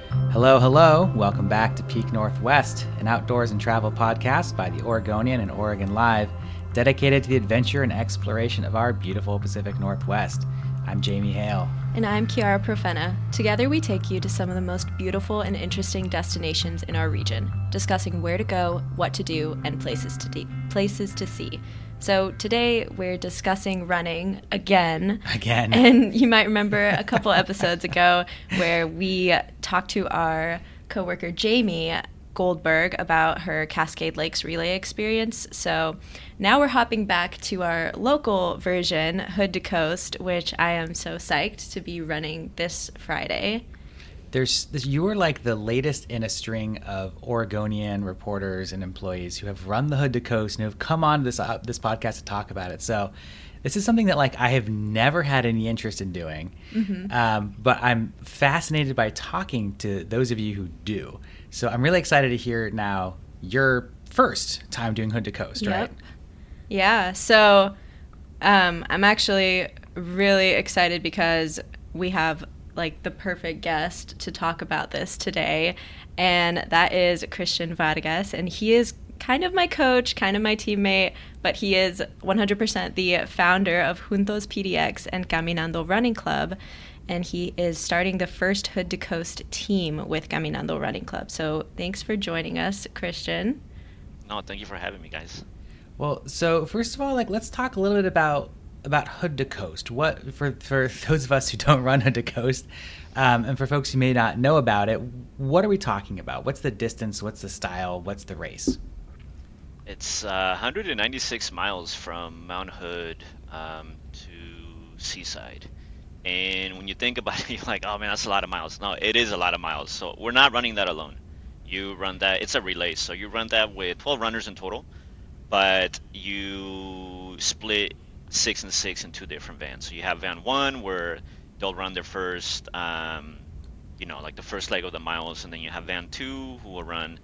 Hello, hello. Welcome back to Peak Northwest, an outdoors and travel podcast by the Oregonian and Oregon Live, dedicated to the adventure and exploration of our beautiful Pacific Northwest. I'm Jamie Hale. And I'm Chiara Profenna. Together we take you to some of the most beautiful and interesting destinations in our region, discussing where to go, what to do, and places to see. So today we're discussing running again. And you might remember a couple episodes ago where we talked to our coworker Jamie Goldberg about her Cascade Lakes relay experience. So now we're hopping back to our local version, Hood to Coast, which I am so psyched to be running this Friday. You are like the latest in a string of Oregonian reporters and employees who have run the Hood to Coast and who have come on this podcast to talk about it. So this is something that I have never had any interest in doing, but I'm fascinated by talking to those of you who do. So I'm really excited to hear now your first time doing Hood to Coast, right? Yeah. So I'm actually really excited because we have the perfect guest to talk about this today, and that is Cristian Vargas, and he is kind of my coach, kind of my teammate, but he is 100% the founder of Juntos PDX and Caminando Running Club, and he is starting the first Hood to Coast team with Caminando Running Club. So thanks for joining us, Cristian. No, thank you for having me, guys. Well, so first of all, let's talk a little bit about Hood to Coast. What for those of us who don't run Hood to Coast, and for folks who may not know about it, what are we talking about? What's the distance? What's the style? What's the race? It's 196 miles from Mount Hood to Seaside. And when you think about it, you're like, oh man, that's a lot of miles. No, it is a lot of miles. So we're not running that alone. You run that, it's a relay. So you run that with 12 runners in total, but you split 6 and 6 in two different vans. So you have van 1 where they'll run their first, the first leg of the miles, and then you have van 2 who will run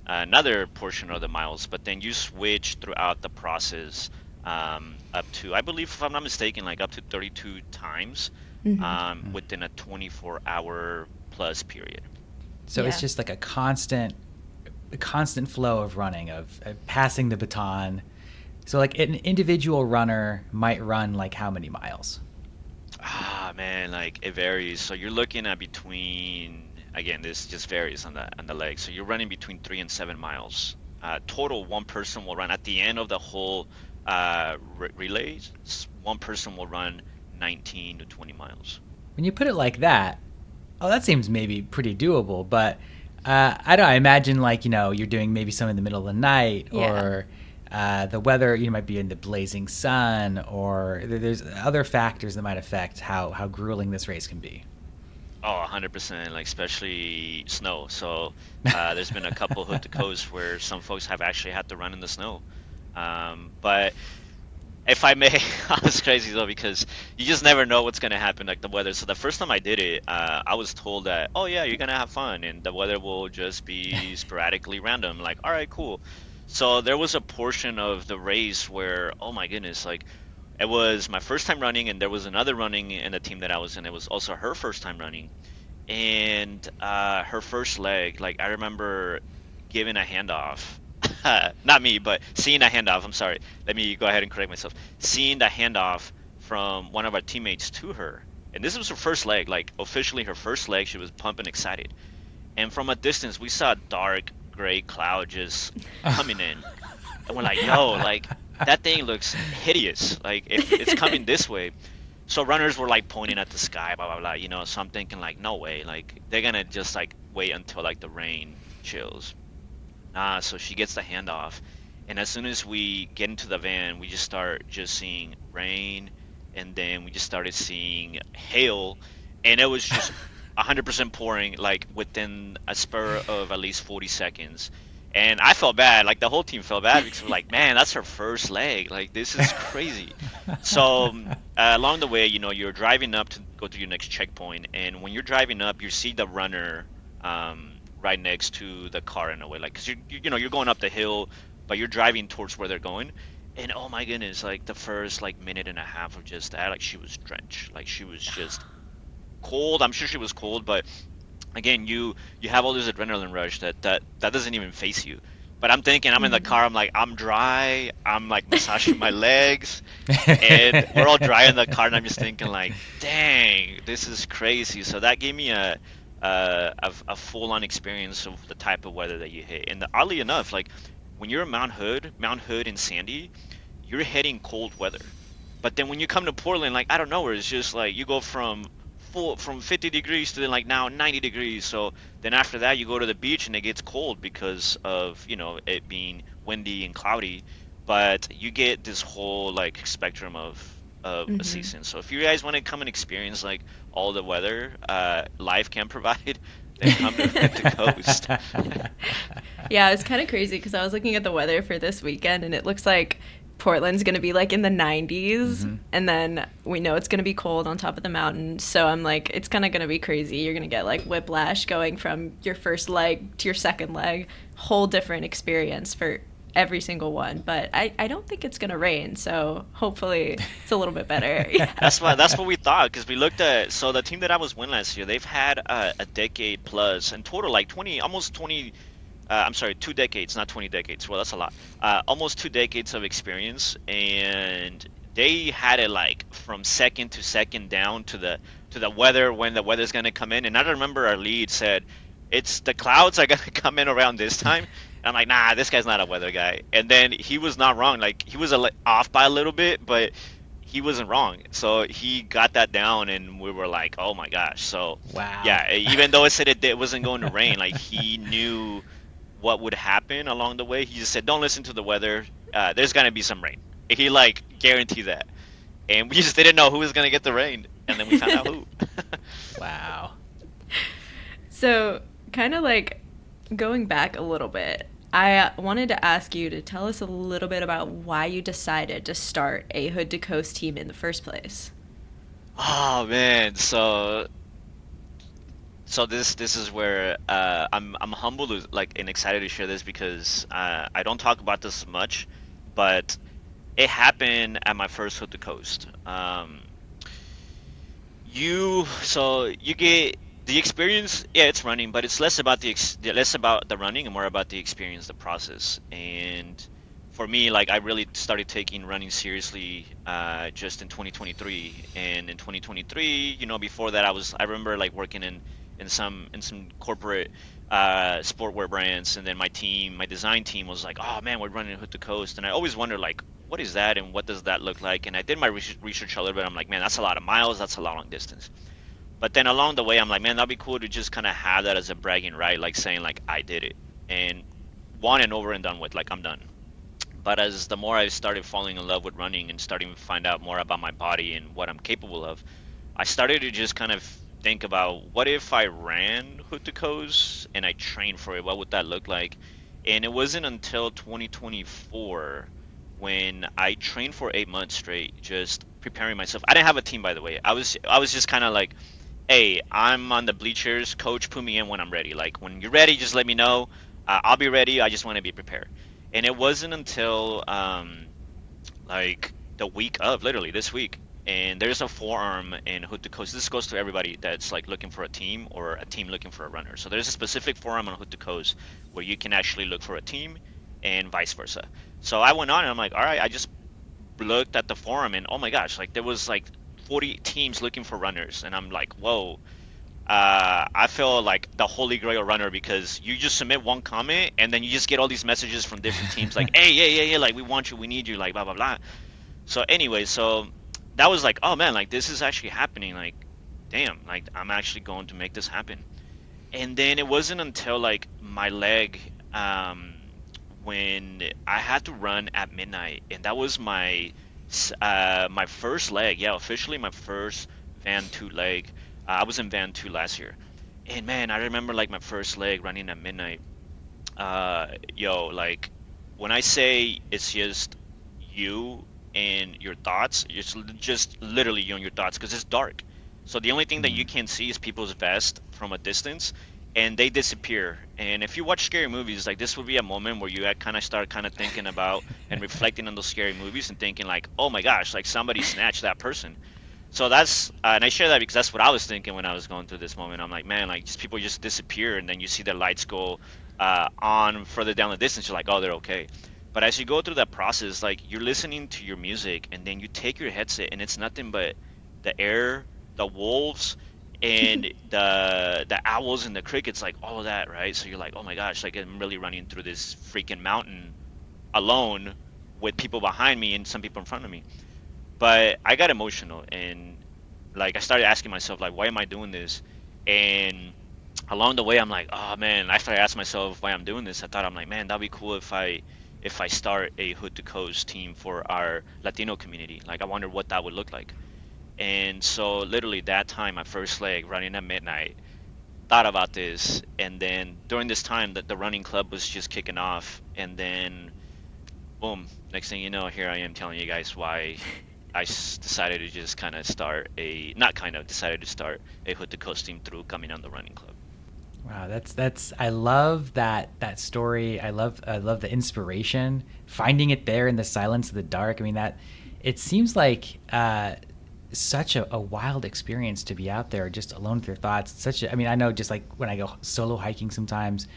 another portion of the miles. But then you switch throughout the process up to, I believe, if I'm not mistaken, up to 32 times within a 24-hour plus period. So Yeah. It's just like a constant flow of running, of passing the baton. So an individual runner might run how many miles? Man, it varies. So you're looking at between, again, this just varies on the leg. So you're running between 3 and 7 miles. Total, one person will run at the end of the whole relays. One person will run 19 to 20 miles. When you put it like that, that seems maybe pretty doable. But I imagine you're doing maybe some in the middle of the night, or the weather, might be in the blazing sun, or there's other factors that might affect how grueling this race can be. Oh, 100%, especially snow. So there's been a couple Hood to Coast where some folks have actually had to run in the snow. But if I may, it's crazy though, because you just never know what's going to happen, the weather. So the first time I did it, I was told that, oh yeah, you're going to have fun, and the weather will just be sporadically random. All right, cool. So there was a portion of the race where, oh my goodness, it was my first time running, and there was another running in the team that I was in. It was also her first time running, and her first leg, I remember giving a handoff. Not me, but seeing a handoff. I'm sorry. Let me go ahead and correct myself. Seeing the handoff from one of our teammates to her, and this was her first leg, officially her first leg. She was pumping, excited, and from a distance we saw a dark gray cloud just coming in, and we're like, yo, that thing looks hideous, it's coming this way. So runners were pointing at the sky, blah blah blah, so I'm thinking no way, they're gonna just wait until the rain chills. So she gets the handoff, and as soon as we get into the van, we just start seeing rain, and then we just started seeing hail, and it was just 100% pouring within a spur of at least 40 seconds. And I felt bad, the whole team felt bad, because we're man, that's her first leg, this is crazy. So along the way, you're driving up to go to your next checkpoint, and when you're driving up, you see the runner right next to the car in a way, because you're going up the hill, but you're driving towards where they're going. And oh my goodness, the first minute and a half of just that, she was drenched, she was just cold. I'm sure she was cold, but again, you have all this adrenaline rush that doesn't even face you. But I'm thinking, I'm in the Mhm. car, I'm like, I'm dry, I'm like massaging my legs, and we're all dry in the car, and I'm just thinking like, dang, this is crazy. So that gave me a full-on experience of the type of weather that you hit. And oddly enough, like when you're in Mount Hood and Sandy, you're hitting cold weather. But then when you come to Portland, like I don't know, where it's just like you go from 50 degrees to then like now 90 degrees. So then after that, you go to the beach and it gets cold because of, it being windy and cloudy. But you get this whole like spectrum of a Mhm. season. So if you guys want to come and experience like all the weather life can provide, then come to the coast. Yeah, it's kind of crazy because I was looking at the weather for this weekend and it looks like Portland's going to be like in the 90s, Mhm. and then we know it's going to be cold on top of the mountain. So I'm like, it's kind of going to be crazy. You're going to get like whiplash going from your first leg to your second leg, whole different experience for every single one. But I don't think it's going to rain, so hopefully it's a little bit better. Yeah. That's what we thought because we looked at so the team that I was win last year, they've had a decade plus in total, like 20, almost 20. I'm sorry, 2 decades, not 20 decades. Well, that's a lot. Almost 2 decades of experience, and they had it like from second to second down to the weather when the weather's gonna come in. And I remember our lead said, "It's the clouds are gonna come in around this time." And I'm like, "Nah, this guy's not a weather guy." And then he was not wrong. Like he was off by a little bit, but he wasn't wrong. So he got that down, and we were like, "Oh my gosh!" So Wow. yeah, even though it said it wasn't going to rain, like he knew what would happen along the way. He just said, "Don't listen to the weather. There's gonna be some rain." He like guaranteed that, and we just didn't know who was gonna get the rain, and then we found out who. Wow. So, kind of like going back a little bit, I wanted to ask you to tell us a little bit about why you decided to start a Hood to Coast team in the first place. Oh man, so this is where I'm humbled like and excited to share this because I don't talk about this much, but it happened at my first Hood to Coast. You get the experience, yeah, it's running, but it's less about less about the running and more about the experience, the process. And for me, like I really started taking running seriously just in 2023. And in 2023, before that, I remember like working in some corporate sportwear brands, and then my design team was like, "Oh man, we're running Hood to Coast," and I always wondered like, what is that and what does that look like? And I did my research a little bit. I'm like, man, that's a lot of miles. That's a long distance. But then along the way, I'm like, man, that'd be cool to just kind of have that as a bragging right, like saying like I did it and one and over and done with, like I'm done. But as the more I started falling in love with running and starting to find out more about my body and what I'm capable of, I started to just kind of think about what if I ran hood to coast and I trained for it? What would that look like? And it wasn't until 2024 when I trained for 8 months straight, just preparing myself. I didn't have a team, by the way. I was just kind of like, hey, I'm on the bleachers. Coach, put me in when I'm ready. Like when you're ready, just let me know. I'll be ready. I just want to be prepared. And it wasn't until like the week of, literally this week, and there's a forum in Hood to Coast. This goes to everybody that's like looking for a team or a team looking for a runner. So there's a specific forum on Hood to Coast where you can actually look for a team and vice versa. So I went on and I'm like, all right, I just looked at the forum and oh my gosh, like there was like 40 teams looking for runners, and I'm like, whoa. I feel like the holy grail runner because you just submit one comment and then you just get all these messages from different teams like, hey, yeah, yeah, yeah, like we want you, we need you, like blah blah blah. So anyway, so that was like, oh man, like this is actually happening. Like, damn, like I'm actually going to make this happen. And then it wasn't until like my leg, when I had to run at midnight, and that was my first leg. Yeah, officially my first Van 2 leg. I was in Van 2 last year, and man, I remember like my first leg running at midnight. Like when I say it's just you and your thoughts, it's just literally you and your thoughts because it's dark. So the only thing that you Mhm. can see is people's vest from a distance, and they disappear. And if you watch scary movies, like this would be a moment where you kind of start kind of thinking about and reflecting on those scary movies and thinking like, oh my gosh, like somebody snatched that person. So that's and I share that because that's what I was thinking when I was going through this moment. I'm like, man, like just people just disappear, and then you see the lights go on further down the distance. You're like, oh, they're okay. But as you go through that process, like you're listening to your music, and then you take your headset, and it's nothing but the air, the wolves, and the owls and the crickets, like all of that, right? So you're like, oh my gosh, like I'm really running through this freaking mountain alone with people behind me and some people in front of me. But I got emotional, and like I started asking myself like, why am I doing this? And along the way I'm like, oh man, after I asked myself why I'm doing this, I thought, I'm like, man, that'd be cool if I start a hood to coast team for our Latino community. Like I wonder what that would look like. And so literally that time, my first leg running at midnight, thought about this, and then during this time that the running club was just kicking off, and then boom, next thing you know, here I am telling you guys why decided to just kind of start a, not kind of, decided to start a Hood to Coast team through Caminando Running Club. Wow, that's I love that story. I love the inspiration, finding it there in the silence of the dark. I mean, that it seems like such a wild experience to be out there just alone with your thoughts. Such a, I mean, I know just like when I go solo hiking sometimes,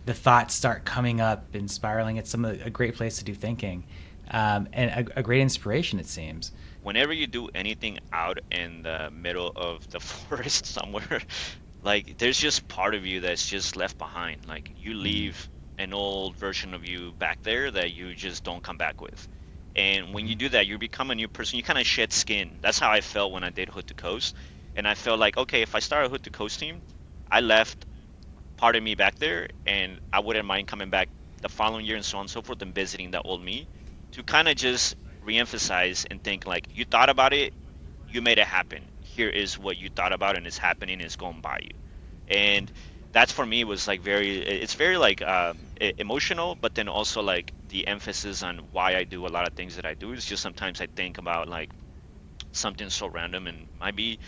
the thoughts start coming up and spiraling. It's a great place to do thinking, and a great inspiration it seems. Whenever you do anything out in the middle of the forest somewhere, like there's just part of you that's just left behind. Like you Mm-hmm. leave an old version of you back there that you just don't come back with. And when you Mm-hmm. do that, you become a new person. You kind of shed skin. That's how I felt when I did Hood to Coast. And I felt like, okay, if I start a Hood to Coast team, I left part of me back there, and I wouldn't mind coming back the following year and so on and so forth and visiting that old me to kind of just reemphasize and think like, you thought about it, you made it happen. Here is what you thought about, and it's happening, it's going by you. And that's for me was like very, it's very like emotional, but then also like the emphasis on why I do a lot of things that I do is just sometimes I think about like something so random and might be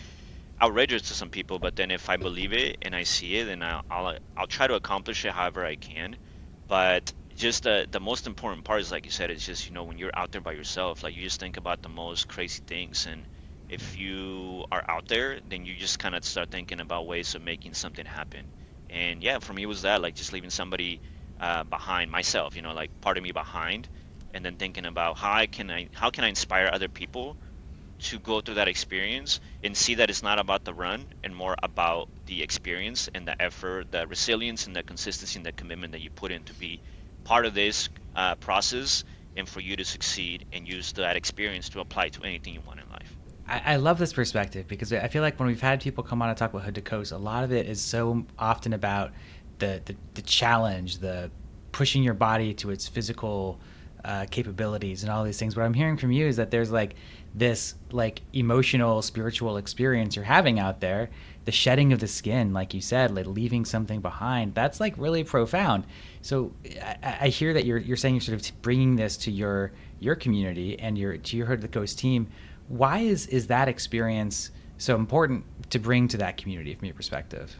outrageous to some people, but then if I believe it and I see it, then I'll try to accomplish it however I can. But just the most important part is, like you said, it's just, when you're out there by yourself, like you just think about the most crazy things. And if you are out there, then you just kind of start thinking about ways of making something happen. And yeah, for me it was that, like just leaving somebody behind, myself, like part of me behind, and then thinking about how can I inspire other people to go through that experience and see that it's not about the run and more about the experience and the effort, the resilience and the consistency and the commitment that you put in to be part of this process, and for you to succeed and use that experience to apply to anything you want in life. I love this perspective because I feel like when we've had people come on and talk about Hood to Coast, a lot of it is so often about the challenge, the pushing your body to its physical capabilities and all these things. What I'm hearing from you is that there's like this like emotional, spiritual experience you're having out there, the shedding of the skin, like you said, like leaving something behind. That's like really profound. So I hear that you're saying you're sort of bringing this to your community and your Hood to the Coast team. Why is that experience so important to bring to that community from your perspective?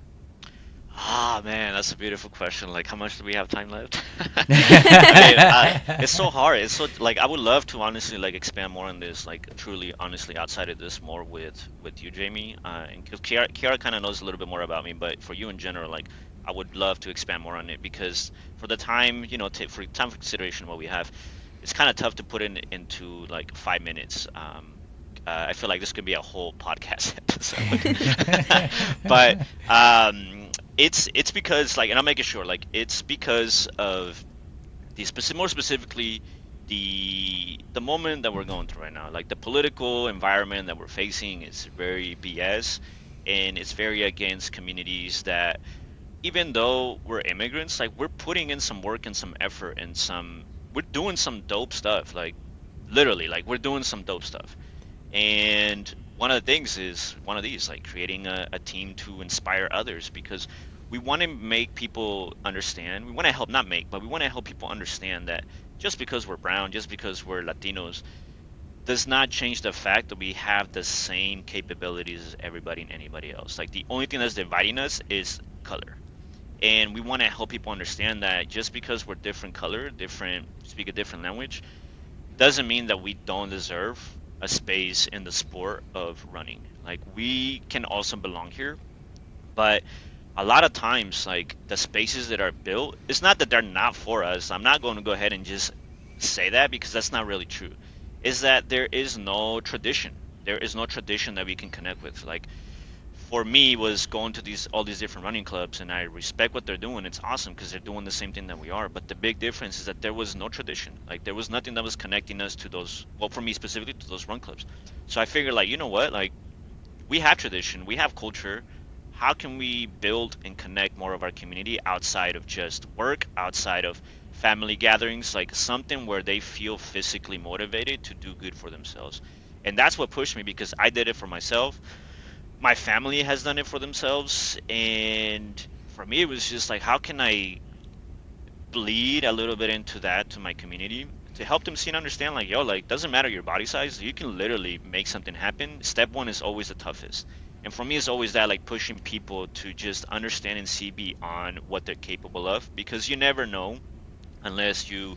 Ah, man, that's a beautiful question. Like, how much do we have time left? I mean, it's so hard. It's so like I would love to honestly like expand more on this, like truly, honestly, outside of this more with you, Jamie, and because Kiara kind of knows a little bit more about me, but for you in general, like I would love to expand more on it because for the time, for time for consideration, what we have, it's kind of tough to put into like 5 minutes. I feel like this could be a whole podcast episode, but it's because like, and I'll make it short. Like it's because of more specifically the moment that we're going through right now. Like the political environment that we're facing is very BS, and it's very against communities that, even though we're immigrants, like we're putting in some work and some effort and we're doing some dope stuff. Like literally, like we're doing some dope stuff. And one of the things is one of these, like creating a team to inspire others, because we want to make people understand. We want to help, not make, but we want to help people understand that just because we're brown, just because we're Latinos, does not change the fact that we have the same capabilities as everybody and anybody else. Like the only thing that's dividing us is color. And we want to help people understand that just because we're different color, speak a different language, doesn't mean that we don't deserve a space in the sport of running. Like we can also belong here, but a lot of times like the spaces that are built, it's not that they're not for us. I'm not going to go ahead and just say that because that's not really true. Is that there is no tradition. There is no tradition that we can connect with. Like for me was going to these all these different running clubs, and I respect what they're doing. It's awesome because they're doing the same thing that we are, but the big difference is that there was no tradition. Like there was nothing that was connecting us to those, well, for me specifically, to those run clubs. So I figured, like, you know what, like we have tradition, we have culture. How can we build and connect more of our community outside of just work, outside of family gatherings, like something where they feel physically motivated to do good for themselves? And that's what pushed me, because I did it for myself, my family has done it for themselves, and for me it was just like, how can I bleed a little bit into that to my community to help them see and understand, like, yo, like, doesn't matter your body size, you can literally make something happen. Step one is always the toughest, and for me it's always that, like, pushing people to just understand and see beyond what they're capable of, because you never know unless you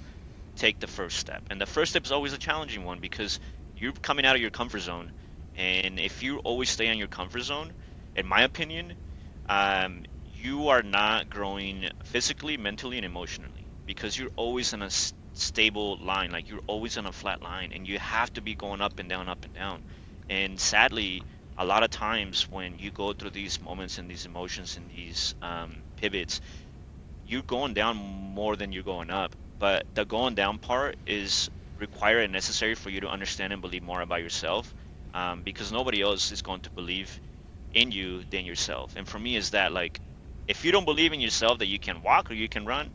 take the first step. And the first step is always a challenging one, because you're coming out of your comfort zone. And if you always stay on your comfort zone, in my opinion, you are not growing physically, mentally, and emotionally, because you're always in a stable line. Like you're always on a flat line, and you have to be going up and down, up and down. And sadly, a lot of times when you go through these moments and these emotions and these pivots, you're going down more than you're going up. But the going down part is required and necessary for you to understand and believe more about yourself, because nobody else is going to believe in you than yourself. And for me, is that, like, if you don't believe in yourself that you can walk or you can run,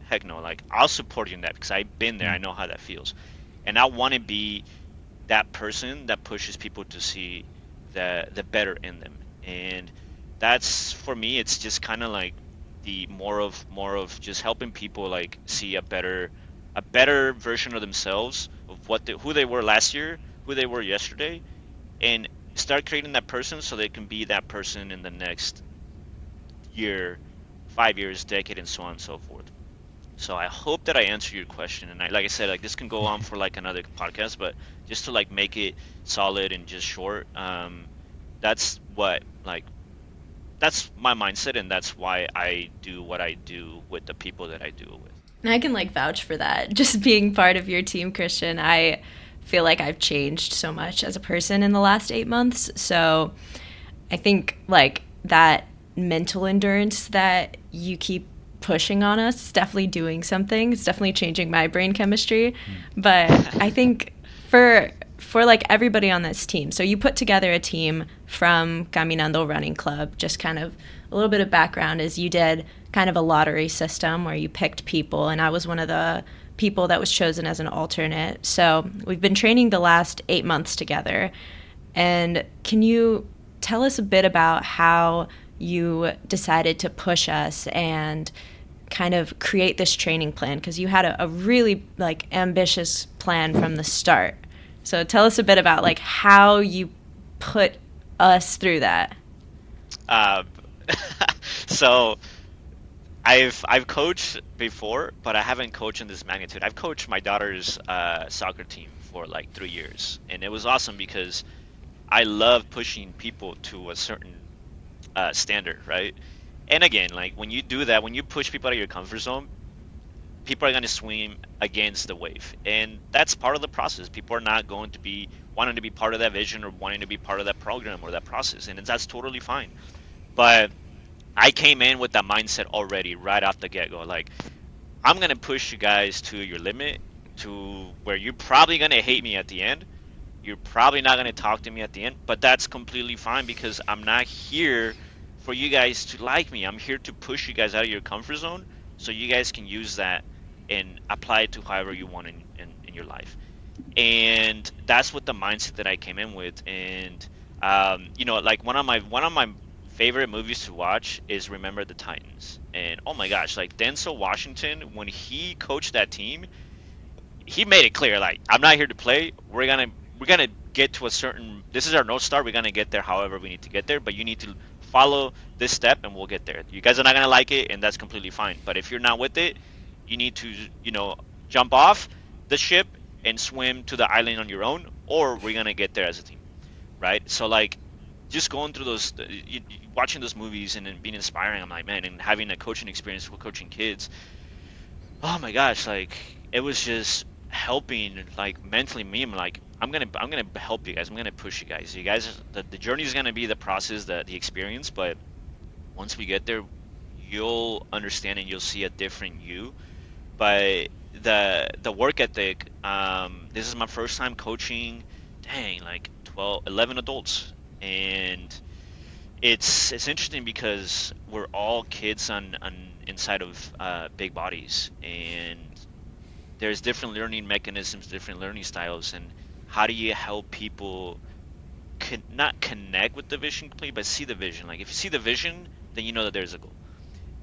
heck no. Like, I'll support you in that because I've been there. I know how that feels, and I want to be that person that pushes people to see the better in them. And that's, for me, it's just kind of like the more of just helping people, like, see a better version of themselves, of who they were last year, who they were yesterday, and start creating that person so they can be that person in the next year, 5 years, decade, and so on and so forth. So I hope that I answered your question. And like I said, like, this can go on for like another podcast, but just to, like, make it solid and just short, that's what, like, that's my mindset, and that's why I do what I do with the people that I do it with. And I can like vouch for that. Just being part of your team, Christian, I feel like I've changed so much as a person in the last 8 months. So I think like that mental endurance that you keep pushing on us is definitely doing something. It's definitely changing my brain chemistry. But I think for like everybody on this team. So you put together a team from Caminando Running Club. Just kind of a little bit of background is you did kind of a lottery system where you picked people, and I was one of the people that was chosen as an alternate. So we've been training the last 8 months together. And can you tell us a bit about how you decided to push us and kind of create this training plan? Because you had a really like ambitious plan from the start. So tell us a bit about like how you put us through that. Um, so I've coached before, but I haven't coached in this magnitude. I've coached my daughter's soccer team for like 3 years, and it was awesome because I love pushing people to a certain standard, right? And again, like, when you do that, when you push people out of your comfort zone, people are going to swim against the wave, and that's part of the process. People are not going to be wanting to be part of that vision or wanting to be part of that program or that process, and that's totally fine. But I came in with that mindset already right off the get-go. Like, I'm going to push you guys to your limit, to where you're probably going to hate me at the end. You're probably not going to talk to me at the end, but that's completely fine, because I'm not here for you guys to like me. I'm here to push you guys out of your comfort zone so you guys can use that and apply it to however you want in your life. And that's what the mindset that I came in with. And like, one of my favorite movies to watch is Remember the Titans. And oh my gosh, like, Denzel Washington, when he coached that team, he made it clear, like, I'm not here to play. We're gonna get to a certain, this is our North Star. We're gonna get there however we need to get there, but you need to follow this step and we'll get there. You guys are not gonna like it, and that's completely fine. But if you're not with it, you need to, jump off the ship and swim to the island on your own, or we're gonna get there as a team, right? So like just going through those, watching those movies and then being inspiring. I'm like, man, and having a coaching experience with coaching kids. Oh my gosh, like it was just helping like mentally me. I'm like, I'm gonna help you guys. I'm gonna push you guys. You guys, the journey is gonna be the process, the experience, but once we get there, you'll understand and you'll see a different you. But the work ethic, this is my first time coaching, dang, like 12, 11 adults, and it's interesting because we're all kids on inside of big bodies, and there's different learning mechanisms, different learning styles, and how do you help people not connect with the vision completely, but see the vision? Like if you see the vision, then you know that there's a goal,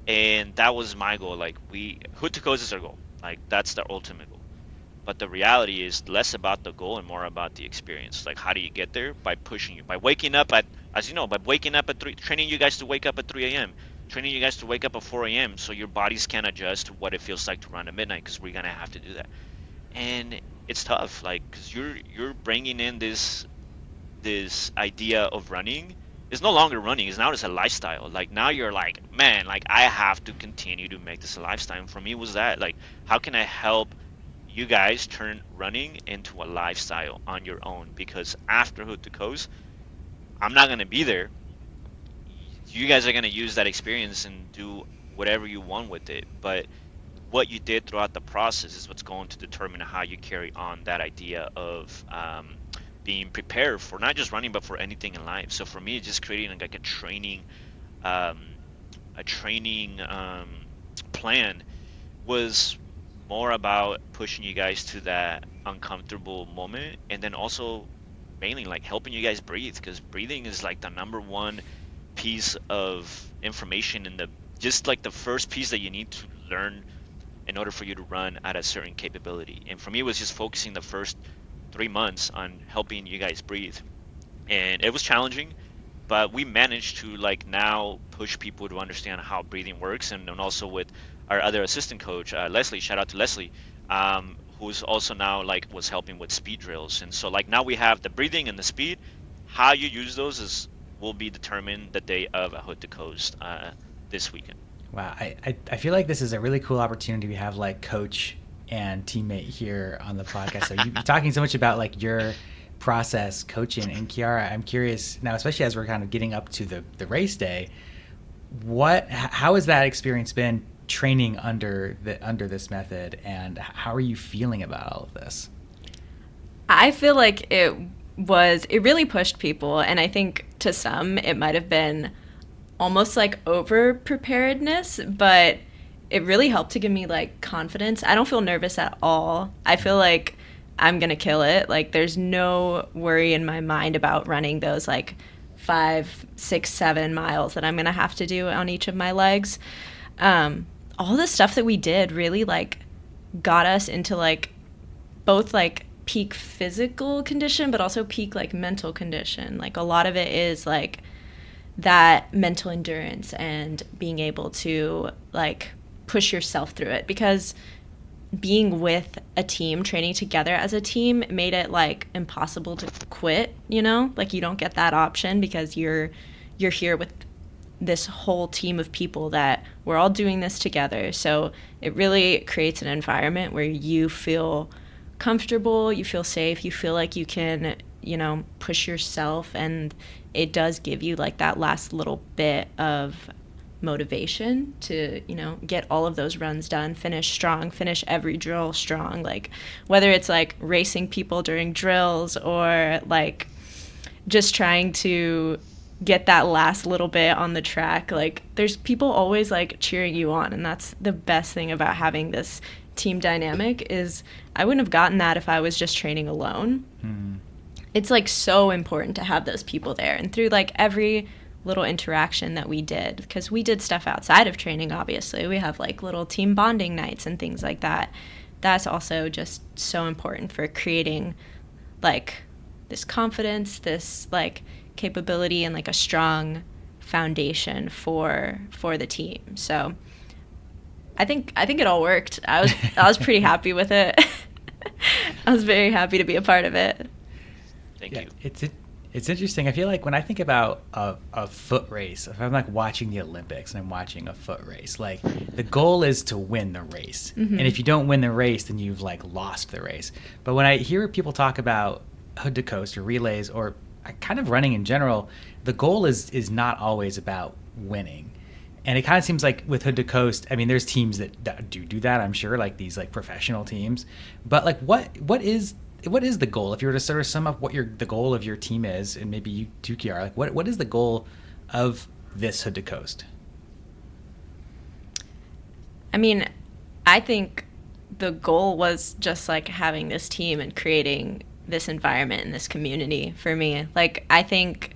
and that was my goal. Like we hood to coast is our goal. Like that's the ultimate goal. But the reality is less about the goal and more about the experience. Like how do you get there? By pushing you, by waking up at, as you know, by waking up at 3, training you guys to wake up at 3 a.m., training you guys to wake up at 4 a.m. so your bodies can adjust to what it feels like to run at midnight, because we're gonna have to do that. And it's tough, like, because you're bringing in this idea of running. It's no longer running, it's now it's a lifestyle. Like now you're like, man, like I have to continue to make this a lifestyle. And for me, was that like, how can I help you guys turn running into a lifestyle on your own? Because after Hood to Coast, I'm not gonna be there. You guys are gonna use that experience and do whatever you want with it. But what you did throughout the process is what's going to determine how you carry on that idea of being prepared for not just running but for anything in life. So for me, just creating like um, a training plan was more about pushing you guys to that uncomfortable moment, and then also mainly like helping you guys breathe, because breathing is like the number one piece of information in the, just like the first piece that you need to learn in order for you to run at a certain capability. And for me, it was just focusing the first 3 months on helping you guys breathe, and it was challenging, but we managed to like now push people to understand how breathing works. And then also with our other assistant coach, Leslie, shout out to Leslie, who's also now like was helping with speed drills. And so like now we have the breathing and the speed. How you use those is will be determined the day of a Hood to Coast this weekend. Wow, I feel like this is a really cool opportunity. We have like coach and teammate here on the podcast. So you're talking so much about like your process coaching. And Chiara, I'm curious now, especially as we're kind of getting up to the race day, how has that experience been training under this method, and how are you feeling about all of this? I feel like it really pushed people, and I think to some it might have been almost like over preparedness, but it really helped to give me like confidence. I don't feel nervous at all. I feel like I'm gonna kill it. Like there's no worry in my mind about running those like 5, 6, 7 miles that I'm gonna have to do on each of my legs. All the stuff that we did really like got us into like both like peak physical condition, but also peak like mental condition. Like a lot of it is like that mental endurance and being able to like push yourself through it, because being with a team, training together as a team, made it like impossible to quit, you know? Like you don't get that option because you're here with this whole team of people that we're all doing this together. So it really creates an environment where you feel comfortable, you feel safe, you feel like you can, you know, push yourself, and it does give you like that last little bit of motivation to, you know, get all of those runs done, finish strong, finish every drill strong. Like whether it's like racing people during drills or like just trying to get that last little bit on the track, like there's people always like cheering you on, and that's the best thing about having this team dynamic. Is I wouldn't have gotten that if I was just training alone. It's like so important to have those people there, and through like every little interaction that we did, because we did stuff outside of training, obviously we have like little team bonding nights and things like that. That's also just so important for creating like this confidence, this like capability, and like a strong foundation for the team. So I think it all worked. I was pretty happy with it. I was very happy to be a part of it. Thank Yeah, you. it's interesting. I feel like when I think about a foot race, if I'm like watching the Olympics and I'm watching a foot race, like the goal is to win the race. And if you don't win the race, then you've like lost the race. But when I hear people talk about hood to coast or relays or kind of running in general, the goal is not always about winning. And it kind of seems like with hood to coast, I mean, there's teams that do that, I'm sure, like these like professional teams. But like, what is the goal? If you were to sort of sum up what the goal of your team is, and maybe you too, Chiara, like what is the goal of this hood to coast? I mean, I think the goal was just like having this team and creating this environment and this community for me. Like, I think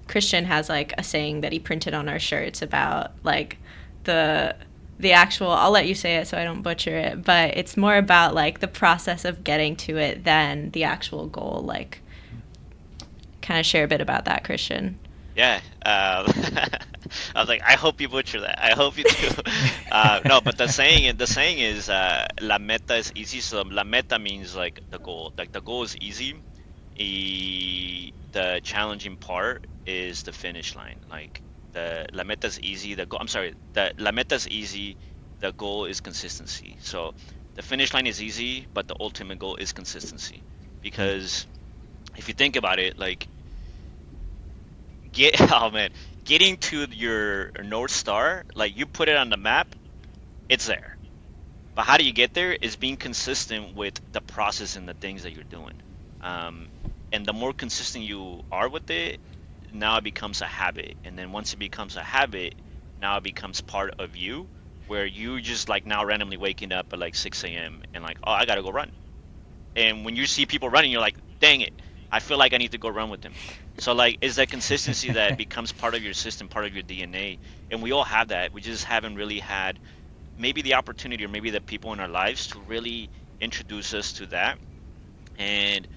Christian has like a saying that he printed on our shirts about like the actual, I'll let you say it so I don't butcher it, but it's more about like the process of getting to it than the actual goal. Like, kind of share a bit about that, Christian. Yeah. I was like, I hope you butcher that. I hope you do. No, but the saying is la meta es easy. So la meta means like the goal. Like the goal is easy. The challenging part is the finish line. Like the la meta is easy. The goal. I'm sorry. The la meta is easy. The goal is consistency. So the finish line is easy, but the ultimate goal is consistency. Because if you think about it, like oh man, getting to your North Star, like you put it on the map, it's there. But how do you get there is being consistent with the process and the things that you're doing. Um, and the more consistent you are with it, now it becomes a habit. And then once it becomes a habit, now it becomes part of you, where you just like now randomly waking up at like 6 a.m. and like, oh, I gotta go run. And when you see people running, you're like, dang it, I feel like I need to go run with them. So like, it's that consistency that becomes part of your system, part of your DNA, and we all have that. We just haven't really had maybe the opportunity or maybe the people in our lives to really introduce us to that. And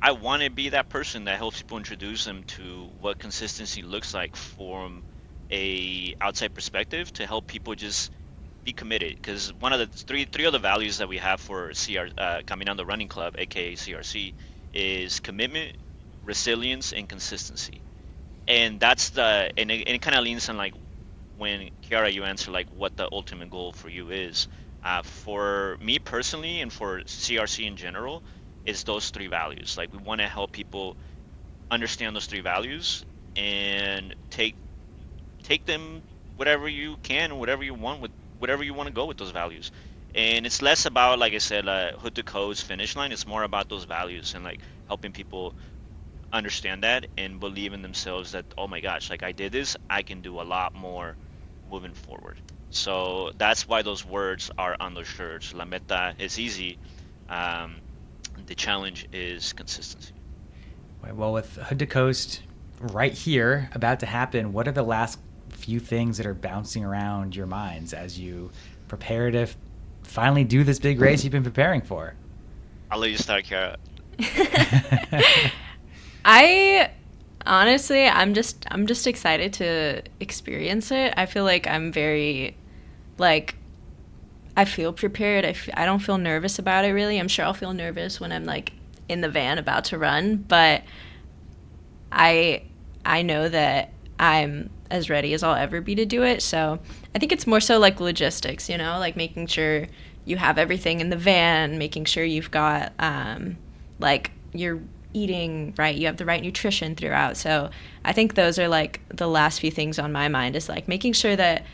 I want to be that person that helps people introduce them to what consistency looks like from a outside perspective to help people just be committed. Because one of the three other values that we have for Caminando Running Club, aka CRC, is commitment, resilience, and consistency. And that's it kind of leans on like when Chiara, you answer like what the ultimate goal for you is. For me personally, and for CRC in general, is those three values. Like we want to help people understand those three values and take them whatever you can, whatever you want with whatever you want to go with those values. And it's less about, like I said, hood to coast, finish line. It's more about those values and like helping people understand that and believe in themselves that, oh my gosh, like I did this, I can do a lot more moving forward. So that's why those words are on those shirts. La meta is easy. Um, the challenge is consistency. Well, with hood to coast right here about to happen, what are the last few things that are bouncing around your minds as you prepare to finally do this big race you've been preparing for? I'll let you start, Chiara. I honestly, I'm just excited to experience it. I feel like I'm very, like, I feel prepared. I don't feel nervous about it really. I'm sure I'll feel nervous when I'm like in the van about to run, but I know that I'm as ready as I'll ever be to do it. So I think it's more so like logistics, like making sure you have everything in the van, making sure you've got like you're eating right, you have the right nutrition throughout. So I think those are like the last few things on my mind, is like making sure that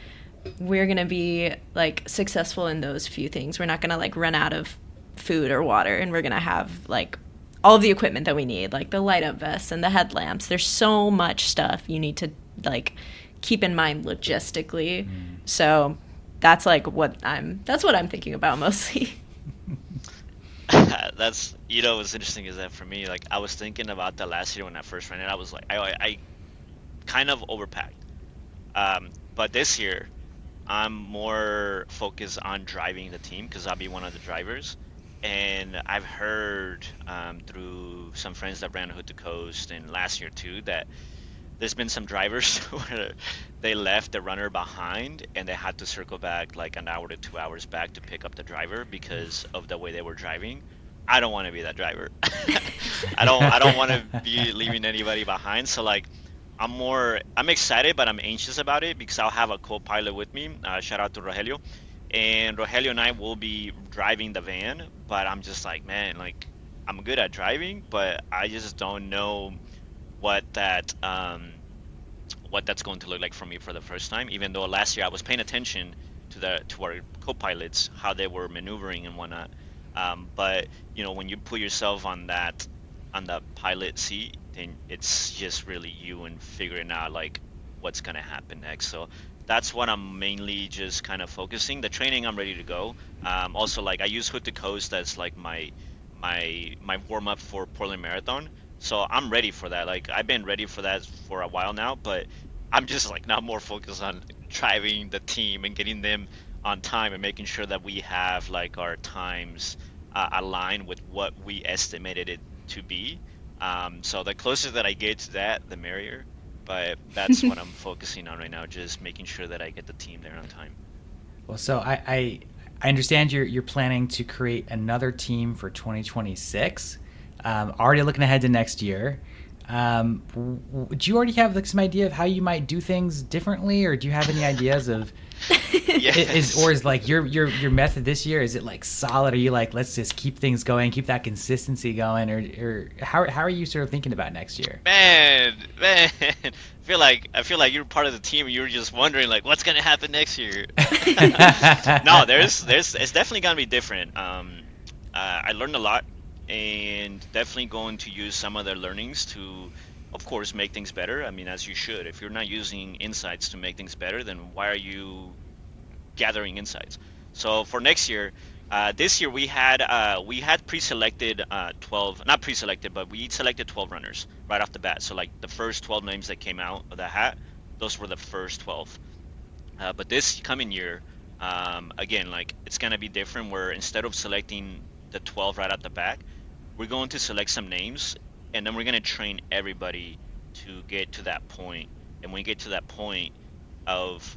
we're going to be like successful in those few things. We're not going to like run out of food or water, and we're going to have like all of the equipment that we need, like the light up vests and the headlamps. There's so much stuff you need to like keep in mind logistically. So that's like that's what I'm thinking about mostly. That's what's interesting is that for me, like I was thinking about that last year when I first ran it. I was like, I kind of overpacked. But this year, I'm more focused on driving the team because I'll be one of the drivers. And I've heard through some friends that ran Hood to Coast and last year too that there's been some drivers where they left the runner behind and they had to circle back like an hour to 2 hours back to pick up the driver because of the way they were driving. I don't want to be that driver. I don't want to be leaving anybody behind. So like I'm excited, but I'm anxious about it because I'll have a co-pilot with me. Shout out to Rogelio, and Rogelio and I will be driving the van. But I'm just like, man, like I'm good at driving, but I just don't know what what that's going to look like for me for the first time. Even though last year I was paying attention to our co-pilots, how they were maneuvering and whatnot. But when you put yourself on the pilot seat, then it's just really you and figuring out like what's gonna happen next. So that's what I'm mainly just kind of focusing. The training, I'm ready to go. Also, like I use Hood to Coast as like my warm up for Portland Marathon. So I'm ready for that. Like I've been ready for that for a while now, but I'm just like now more focused on driving the team and getting them on time and making sure that we have like our times aligned with what we estimated it to be. So the closer that I get to that, the merrier. But that's what I'm focusing on right now, just making sure that I get the team there on time. Well, so I understand you're planning to create another team for 2026. Already looking ahead to next year. Do you already have like some idea of how you might do things differently, or do you have any ideas of Yes. is like your method this year? Is it like solid? Are you like, let's just keep things going, keep that consistency going, or how are you sort of thinking about next year? Man, I feel like you're part of the team. You're just wondering like what's gonna happen next year. No, there's it's definitely gonna be different. I learned a lot, and definitely going to use some of the learnings to, of course, make things better. I mean, as you should. If you're not using insights to make things better, then why are you gathering insights? So for next year, this year we had pre-selected 12, not pre-selected, but we selected 12 runners right off the bat. So like the first 12 names that came out of the hat, those were the first 12. But this coming year, again, like it's gonna be different. Where instead of selecting the 12 right at the back, we're going to select some names, and then we're gonna train everybody to get to that point. And when you get to that point of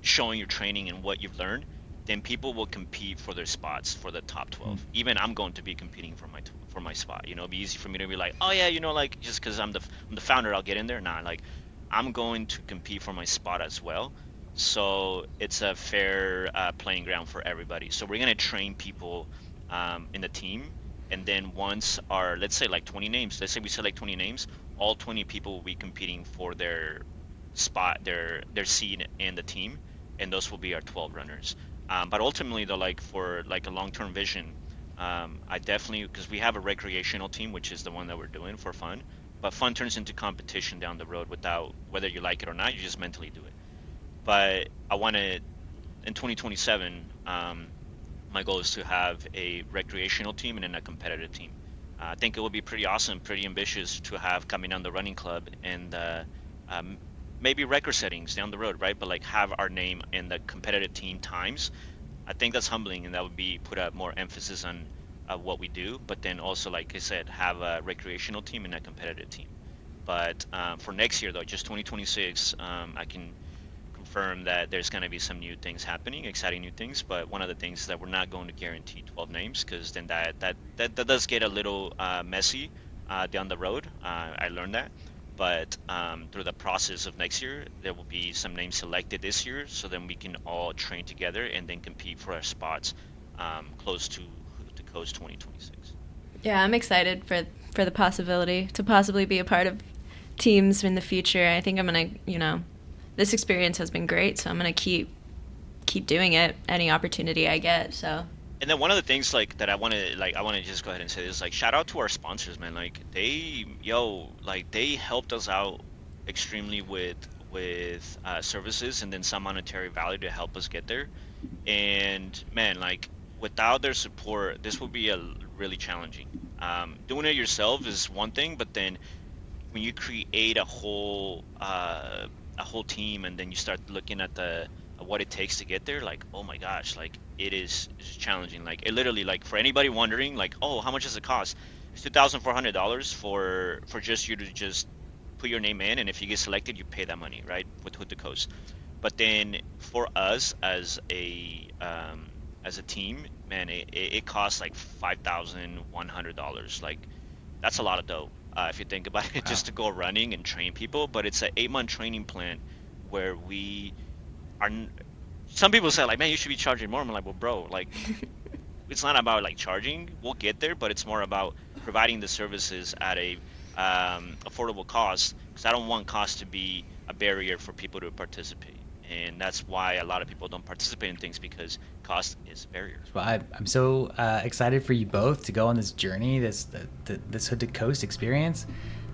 showing your training and what you've learned, then people will compete for their spots for the top Mm. 12. Even I'm going to be competing for my spot. It'll be easy for me to be like, oh yeah, like just because I'm the founder, I'll get in there. Nah, like I'm going to compete for my spot as well. So it's a fair playing ground for everybody. So we're gonna train people in the team, and then once our, let's say like 20 names, let's say we select 20 names, all 20 people will be competing for their spot, their seat in the team, and those will be our 12 runners. But ultimately, though, like for like a long-term vision, I definitely, because we have a recreational team, which is the one that we're doing for fun. But fun turns into competition down the road without whether you like it or not. You just mentally do it. But I want to in 2027. My goal is to have a recreational team and then a competitive team. I think it would be pretty awesome, pretty ambitious to have Caminando Running Club and um, maybe record settings down the road, right? But like have our name in the competitive team times. I think that's humbling, and that would be put a more emphasis on what we do. But then also, like I said, have a recreational team and a competitive team. But for next year, though, just 2026, I can confirm that there's going to be some new things happening, exciting new things. But one of the things is that we're not going to guarantee 12 names, because then that does get a little messy down the road. I learned that. But through the process of next year, there will be some names selected this year, so then we can all train together and then compete for our spots close to the coast 2026. Yeah, I'm excited for the possibility to possibly be a part of teams in the future. I think I'm gonna, this experience has been great, so I'm gonna keep doing it any opportunity I get. So And then one of the things like that I want to just go ahead and say is like shout out to our sponsors, man. Like they helped us out extremely with services and then some monetary value to help us get there. And man, like without their support, this would be a really challenging. Doing it yourself is one thing, but then when you create a whole team and then you start looking at the what it takes to get there, like oh my gosh, like it's challenging. Like it literally, like for anybody wondering like, oh, how much does it cost? It's $2,400 for just you to just put your name in, and if you get selected you pay that money, right, with Hood to Coast. But then for us as a team, man, it costs like $5,100. Like that's a lot of dough if you think about it, Wow. just to go running and train people. But it's an 8-month training plan where we are. Some people say like, man, you should be charging more. I'm like, well, bro, like it's not about like charging. We'll get there, but it's more about providing the services at a affordable cost. Because I don't want cost to be a barrier for people to participate, and that's why a lot of people don't participate in things because cost is a barrier. Well, I'm so excited for you both to go on this journey, this Hood to Coast experience.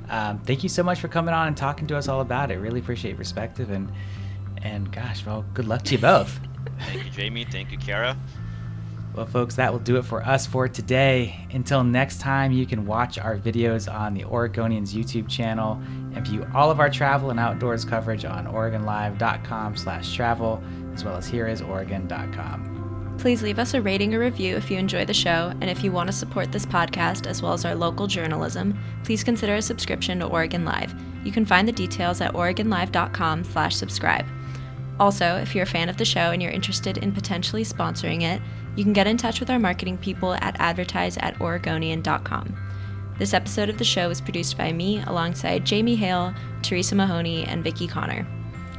Thank you so much for coming on and talking to us all about it. Really appreciate your perspective, and gosh, well, good luck to you both. Thank you, Jamie. Thank you, Chiara. Well, folks, that will do it for us for today. Until next time, you can watch our videos on the Oregonians YouTube channel and view all of our travel and outdoors coverage on OregonLive.com/travel, as well as hereisoregon.com. Please leave us a rating or review if you enjoy the show, and if you want to support this podcast as well as our local journalism, please consider a subscription to Oregon Live. You can find the details at OregonLive.com/subscribe. Also, if you're a fan of the show and you're interested in potentially sponsoring it, you can get in touch with our marketing people at advertise@oregonian.com. This episode of the show was produced by me alongside Jamie Hale, Teresa Mahoney, and Vicki Connor.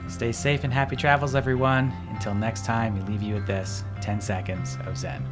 Stay safe and happy travels, everyone. Until next time, we leave you with this 10 seconds of Zen.